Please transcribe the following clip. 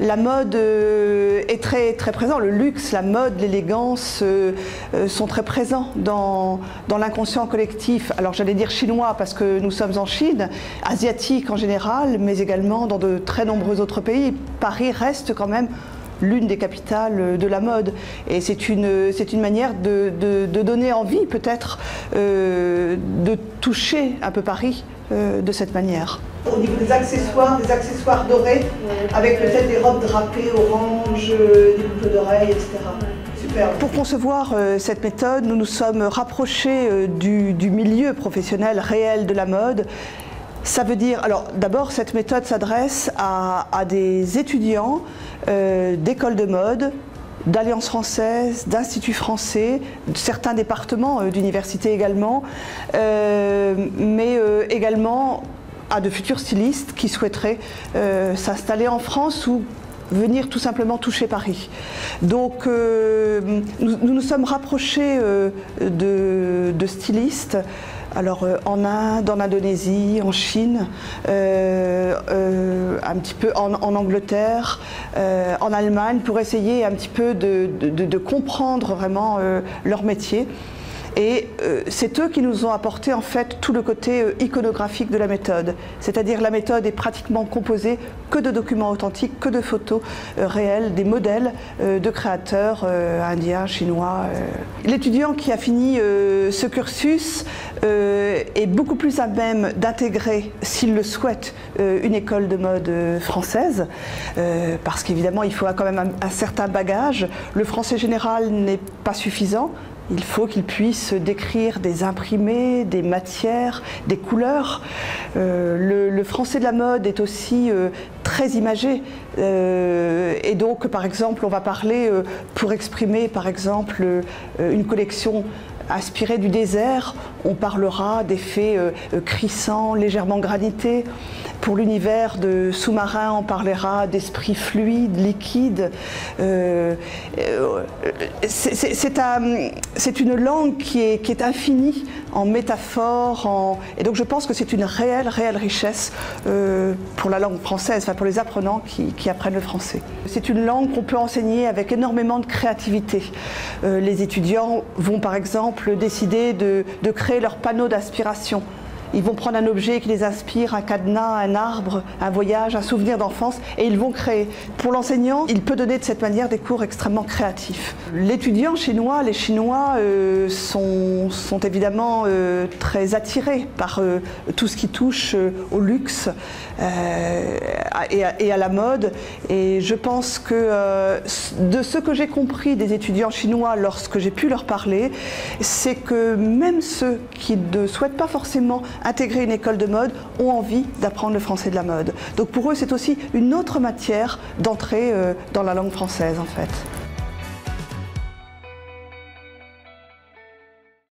La mode est très présent, le luxe, la mode, l'élégance sont très présents dans l'inconscient collectif. Alors j'allais dire chinois parce que nous sommes en Chine, asiatique en général, mais également dans de très nombreux autres pays. Paris reste quand même l'une des capitales de la mode. Et c'est une manière de donner envie peut-être de toucher un peu Paris de cette manière. Au niveau des accessoires dorés, avec peut-être des robes drapées orange, des boucles d'oreilles, etc. Super. Pour concevoir cette méthode, nous nous sommes rapprochés du milieu professionnel réel de la mode. Ça veut dire, alors d'abord cette méthode s'adresse à des étudiants d'écoles de mode, d'Alliance française, d'Institut français, de certains départements d'université également, mais également à de futurs stylistes qui souhaiteraient s'installer en France ou venir tout simplement toucher Paris. Donc nous nous sommes rapprochés de stylistes. Alors en Inde, en Indonésie, en Chine, un petit peu en Angleterre, en Allemagne, pour essayer un petit peu de comprendre vraiment leur métier. Et c'est eux qui nous ont apporté en fait tout le côté iconographique de la méthode. C'est-à-dire la méthode est pratiquement composée que de documents authentiques, que de photos réelles, des modèles de créateurs indiens, chinois. L'étudiant qui a fini ce cursus est beaucoup plus à même d'intégrer, s'il le souhaite, une école de mode française, parce qu'évidemment il faut quand même un certain bagage. Le français général n'est pas suffisant. Il faut qu'il puisse décrire des imprimés, des matières, des couleurs. Le français de la mode est aussi très imagé. Et donc, par exemple, on va parler, pour exprimer, par exemple, une collection inspirée du désert, on parlera d'effets crissants, légèrement granités. Pour l'univers de sous-marin, on parlera d'esprits fluides, liquides. C'est une langue qui est infinie en métaphores. Et donc je pense que c'est une réelle richesse pour la langue française, enfin pour les apprenants qui apprennent le français. C'est une langue qu'on peut enseigner avec énormément de créativité. Les étudiants vont par exemple décider de créer leur panneau d'inspiration. Ils vont prendre un objet qui les inspire, un cadenas, un arbre, un voyage, un souvenir d'enfance, et ils vont créer. Pour l'enseignant, il peut donner de cette manière des cours extrêmement créatifs. L'étudiant chinois, les Chinois sont évidemment très attirés par tout ce qui touche au luxe et à la mode. Et je pense que de ce que j'ai compris des étudiants chinois lorsque j'ai pu leur parler, c'est que même ceux qui ne souhaitent pas forcément intégrer une école de mode ont envie d'apprendre le français de la mode. Donc pour eux, c'est aussi une autre matière d'entrée dans la langue française en fait.